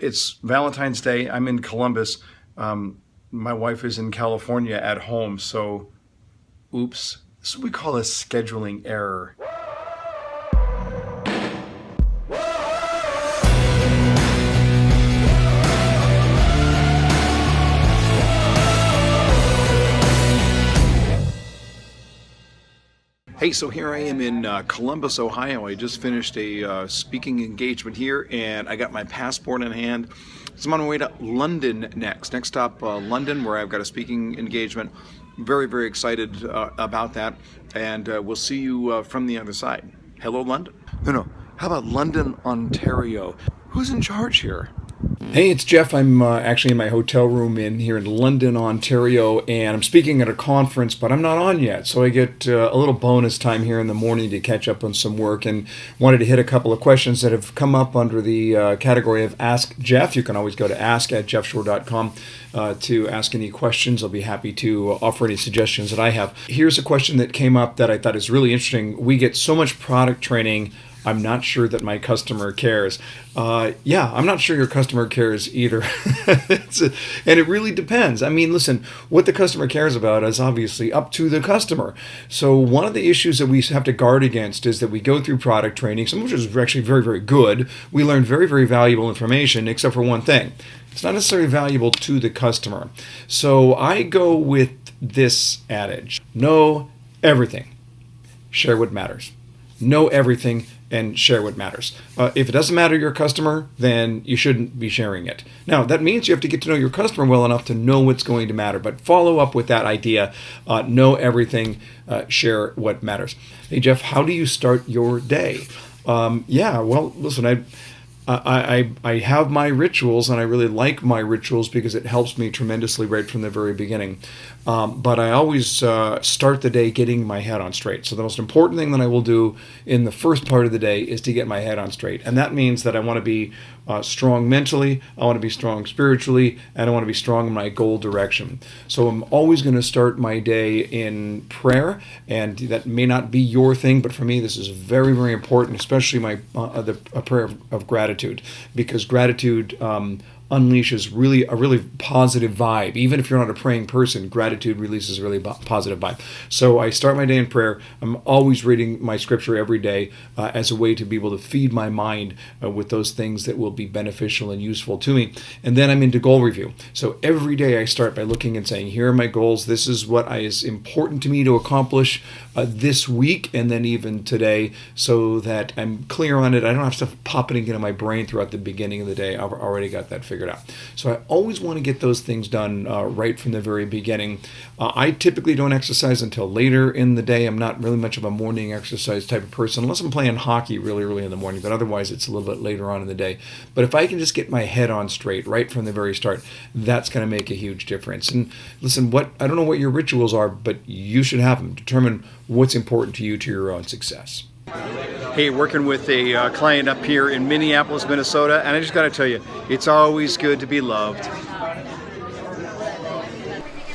It's Valentine's Day. I'm in Columbus. My wife is in California at home, so oops. This is what we call a scheduling error. Hey, so here I am in Columbus, Ohio. I just finished a speaking engagement here, and I got my passport in hand. So I'm on my way to London next. Next stop, London, where I've got a speaking engagement. Very, very excited about that, and we'll see you from the other side. Hello, London? No. How about London, Ontario? Who's in charge here? Hey, it's Jeff. I'm actually in my hotel room here in London, Ontario, and I'm speaking at a conference, but I'm not on yet. So I get a little bonus time here in the morning to catch up on some work, and wanted to hit a couple of questions that have come up under the category of Ask Jeff. You can always go to ask@jeffshore.com to ask any questions. I'll be happy to offer any suggestions that I have. Here's a question that came up that I thought is really interesting. We get so much product training, I'm not sure that my customer cares. Yeah, I'm not sure your customer cares either. And it really depends. I mean, listen, what the customer cares about is obviously up to the customer. So one of the issues that we have to guard against is that we go through product training, some of which is actually very, very good. We learn very, very valuable information, except for one thing. It's not necessarily valuable to the customer. So I go with this adage: know everything, share what matters. Know everything and share what matters. If it doesn't matter to your customer, then you shouldn't be sharing it. Now, that means you have to get to know your customer well enough to know what's going to matter. But follow up with that idea: know everything, share what matters. Hey, Jeff, how do you start your day? Yeah, well, listen, I have my rituals, and I really like my rituals because it helps me tremendously right from the very beginning. But I always start the day getting my head on straight. So the most important thing that I will do in the first part of the day is to get my head on straight. And that means that I want to be strong mentally, I want to be strong spiritually, and I want to be strong in my goal direction. So I'm always going to start my day in prayer, and that may not be your thing, but for me this is very, very important, especially a prayer of gratitude, because gratitude unleashes a really positive vibe. Even if you're not a praying person, gratitude releases a really positive vibe. So I start my day in prayer. I'm always reading my scripture every day as a way to be able to feed my mind with those things that will be beneficial and useful to me. And then I'm into goal review. So every day I start by looking and saying, here are my goals. This is what is important to me to accomplish this week and then even today, so that I'm clear on it. I don't have stuff popping into my brain throughout the beginning of the day. I've already got that figured out. So I always want to get those things done right from the very beginning. I typically don't exercise until later in the day. I'm not really much of a morning exercise type of person, unless I'm playing hockey really early in the morning, but otherwise it's a little bit later on in the day. But if I can just get my head on straight right from the very start, that's going to make a huge difference. And listen, I don't know what your rituals are, but you should have them. Determine what's important to you, to your own success. Hey, working with a client up here in Minneapolis, Minnesota, and I just got to tell you, it's always good to be loved.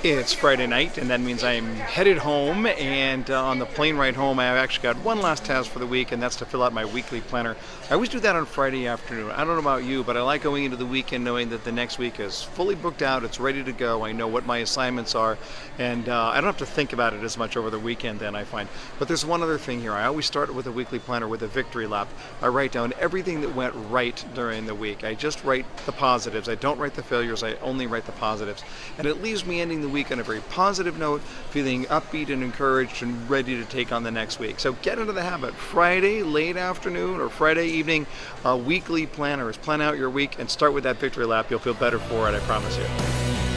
It's Friday night, and that means I'm headed home, and on the plane ride home, I've actually got one last task for the week, and that's to fill out my weekly planner. I always do that on Friday afternoon. I don't know about you, but I like going into the weekend knowing that the next week is fully booked out, it's ready to go, I know what my assignments are, and I don't have to think about it as much over the weekend then, I find. But there's one other thing here. I always start with a weekly planner with a victory lap. I write down everything that went right during the week. I just write the positives. I don't write the failures, I only write the positives. And it leaves me ending the week on a very positive note, feeling upbeat and encouraged and ready to take on the next week. So get into the habit. Friday late afternoon or Friday evening, weekly planners. Plan out your week and start with that victory lap. You'll feel better for it, I promise you.